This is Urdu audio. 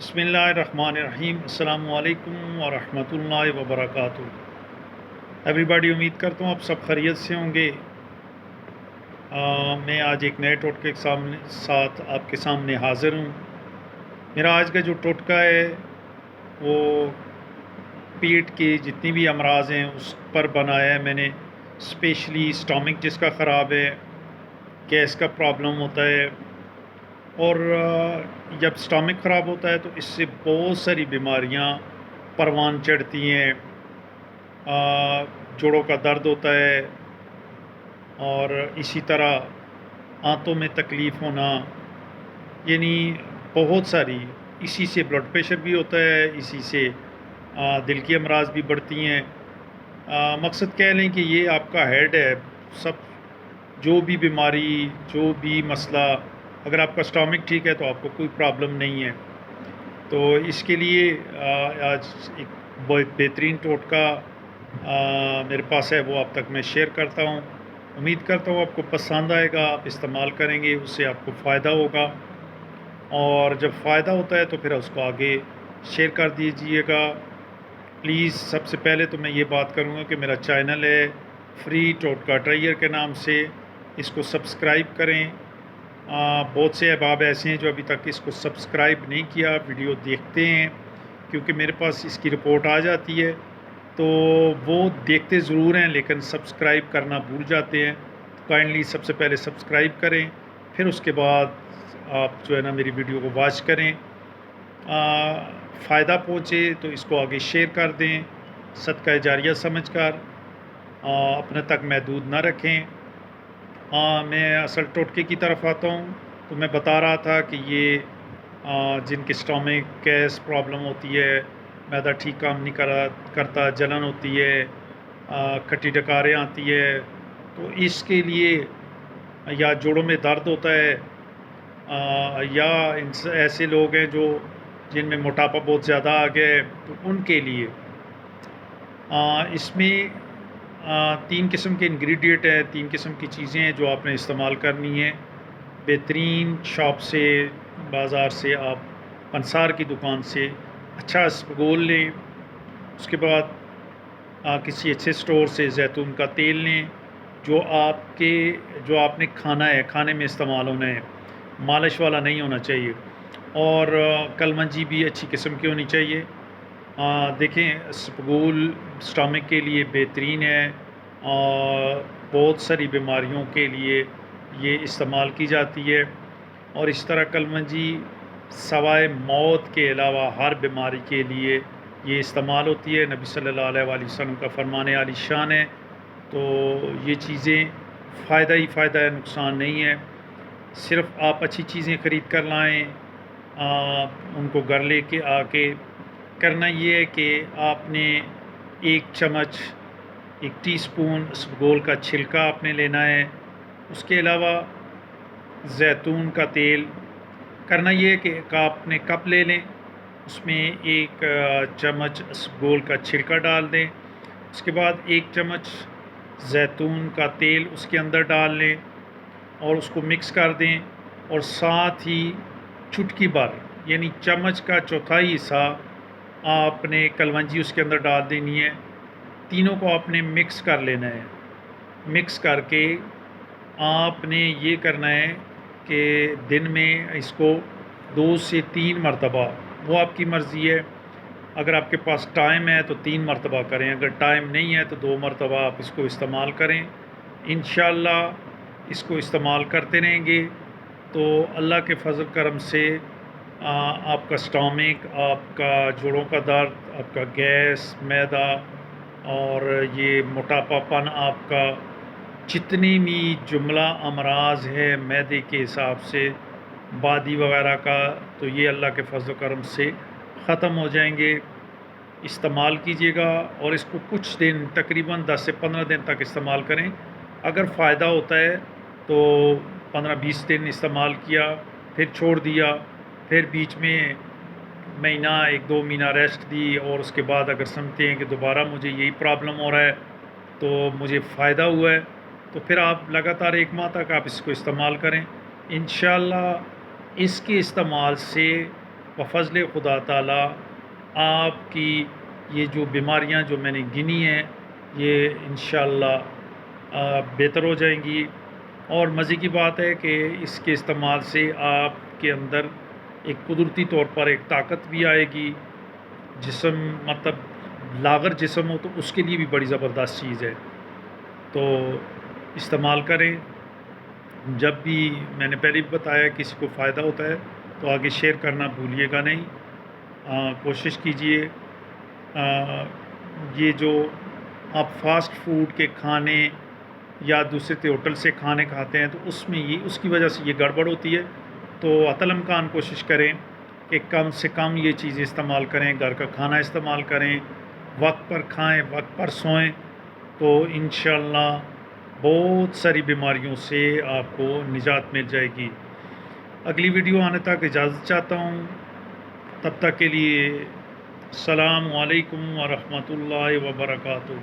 بسم اللہ الرحمن الرحیم۔ السلام علیکم ورحمۃ اللہ وبرکاتہ۔ ایوری امید کرتا ہوں آپ سب خیریت سے ہوں گے۔ میں آج ایک نئے ٹوٹکے کے ساتھ آپ کے سامنے حاضر ہوں۔ میرا آج کا جو ٹوٹکا ہے وہ پیٹ کے جتنی بھی امراض ہیں اس پر بنایا ہے میں نے، اسپیشلی اسٹامک جس کا خراب ہے، گیس کا پرابلم ہوتا ہے، اور جب اسٹامک خراب ہوتا ہے تو اس سے بہت ساری بیماریاں پروان چڑھتی ہیں۔ جوڑوں کا درد ہوتا ہے، اور اسی طرح آنتوں میں تکلیف ہونا، یعنی بہت ساری، اسی سے بلڈ پریشر بھی ہوتا ہے، اسی سے دل کی امراض بھی بڑھتی ہیں۔ مقصد کہہ لیں کہ یہ آپ کا ہیڈ ہے، سب جو بھی بیماری، جو بھی مسئلہ، اگر آپ کا اسٹامک ٹھیک ہے تو آپ کو کوئی پرابلم نہیں ہے۔ تو اس کے لیے آج ایک بہت بہترین ٹوٹکا میرے پاس ہے، وہ آپ تک میں شیئر کرتا ہوں۔ امید کرتا ہوں آپ کو پسند آئے گا، آپ استعمال کریں گے، اس سے آپ کو فائدہ ہوگا، اور جب فائدہ ہوتا ہے تو پھر اس کو آگے شیئر کر دیجیے گا۔ پلیز سب سے پہلے تو میں یہ بات کروں گا کہ میرا چینل ہے فری ٹوٹکا ٹرائیر کے نام سے، اس کو سبسکرائب کریں۔ بہت سے احباب ایسے ہیں جو ابھی تک اس کو سبسکرائب نہیں کیا، ویڈیو دیکھتے ہیں، کیونکہ میرے پاس اس کی رپورٹ آ جاتی ہے تو وہ دیکھتے ضرور ہیں لیکن سبسکرائب کرنا بھول جاتے ہیں۔ کائنڈلی سب سے پہلے سبسکرائب کریں، پھر اس کے بعد آپ جو ہے نا میری ویڈیو کو واچ کریں۔ فائدہ پہنچے تو اس کو آگے شیئر کر دیں، صدقہ جاریہ سمجھ کر، اپنے تک محدود نہ رکھیں۔ میں اصل ٹوٹکے کی طرف آتا ہوں، تو میں بتا رہا تھا کہ یہ جن کے اسٹامک گیس پرابلم ہوتی ہے، معدہ ٹھیک کام نہیں کرتا، جلن ہوتی ہے، کھٹی ڈکاریں آتی ہے، تو اس کے لیے، یا جوڑوں میں درد ہوتا ہے، یا ایسے لوگ ہیں جن میں موٹاپا بہت زیادہ آ گیا ہے، تو ان کے لیے اس میں 3 قسم کے انگریڈینٹ ہیں، 3 قسم کی چیزیں ہیں جو آپ نے استعمال کرنی ہیں۔ بہترین شاپ سے، بازار سے، آپ پنسار کی دکان سے اچھا اسپغول لیں۔ اس کے بعد کسی اچھے سٹور سے زیتون کا تیل لیں، جو آپ نے کھانا ہے، کھانے میں استعمال ہونا ہے، مالش والا نہیں ہونا چاہیے، اور کلمنجی بھی اچھی قسم کی ہونی چاہیے۔ دیکھیں اسپغول اسٹامک کے لیے بہترین ہے، اور بہت ساری بیماریوں کے لیے یہ استعمال کی جاتی ہے، اور اس طرح کلمنجی سوائے موت کے علاوہ ہر بیماری کے لیے یہ استعمال ہوتی ہے۔ نبی صلی اللہ علیہ وآلہ وسلم کا فرمان عالی شان ہے، تو یہ چیزیں فائدہ ہی فائدہ ہے، نقصان نہیں ہے۔ صرف آپ اچھی چیزیں خرید کر لائیں، ان کو گھر لے کے آ کے کرنا یہ ہے کہ آپ نے 1 ٹی سپون اسپغول کا چھلکا آپ نے لینا ہے۔ اس کے علاوہ زیتون کا تیل، کرنا یہ ہے کہ آپ نے کپ لے لیں، اس میں 1 چمچ اسپغول کا چھلکا ڈال دیں، اس کے بعد 1 چمچ زیتون کا تیل اس کے اندر ڈال لیں، اور اس کو مکس کر دیں، اور ساتھ ہی چٹکی بھر، یعنی چمچ کا چوتھائی حصہ آپ نے کلونجی اس کے اندر ڈال دینی ہے۔ تینوں کو آپ نے مکس کر لینا ہے۔ مکس کر کے آپ نے یہ کرنا ہے کہ دن میں اس کو 2 سے 3 مرتبہ، وہ آپ کی مرضی ہے، اگر آپ کے پاس ٹائم ہے تو 3 مرتبہ کریں، اگر ٹائم نہیں ہے تو 2 مرتبہ آپ اس کو استعمال کریں۔ انشاءاللہ اس کو استعمال کرتے رہیں گے تو اللہ کے فضل کرم سے آپ کا اسٹامک، آپ کا جوڑوں کا درد، آپ کا گیس، معدہ، اور یہ موٹاپا پن، آپ کا جتنی بھی جملہ امراض ہے معدے کے حساب سے، بادی وغیرہ کا، تو یہ اللہ کے فضل و کرم سے ختم ہو جائیں گے۔ استعمال کیجیے گا، اور اس کو کچھ دن، تقریباً 10 سے 15 دن تک استعمال کریں۔ اگر فائدہ ہوتا ہے تو 15-20 دن استعمال کیا، پھر چھوڑ دیا، پھر بیچ میں مہینہ 1-2 مہینہ ریسٹ دی، اور اس کے بعد اگر سمجھتے ہیں کہ دوبارہ مجھے یہی پرابلم ہو رہا ہے تو مجھے فائدہ ہوا ہے، تو پھر آپ لگاتار 1 ماہ تک آپ اس کو استعمال کریں۔ انشاءاللہ اس کے استعمال سے بفضل خدا تعالی آپ کی یہ جو بیماریاں جو میں نے گنی ہیں یہ انشاءاللہ بہتر ہو جائیں گی۔ اور مزے کی بات ہے کہ اس کے استعمال سے آپ کے اندر ایک قدرتی طور پر ایک طاقت بھی آئے گی۔ جسم مطلب لاغر جسم ہو تو اس کے لیے بھی بڑی زبردست چیز ہے، تو استعمال کریں۔ جب بھی میں نے پہلے بھی بتایا کسی کو فائدہ ہوتا ہے تو آگے شیئر کرنا بھولیے گا نہیں۔ کوشش کیجئے یہ جو آپ فاسٹ فوڈ کے کھانے یا دوسرے ہوٹل سے کھانے کھاتے ہیں تو اس میں اس کی وجہ سے یہ گڑبڑ ہوتی ہے، تو عطل امکان کوشش کریں کہ کم سے کم یہ چیزیں استعمال کریں، گھر کا کھانا استعمال کریں، وقت پر کھائیں، وقت پر سوئیں، تو انشاءاللہ بہت ساری بیماریوں سے آپ کو نجات مل جائے گی۔ اگلی ویڈیو آنے تک اجازت چاہتا ہوں، تب تک کے لیے السلام علیکم ورحمۃ اللہ وبرکاتہ۔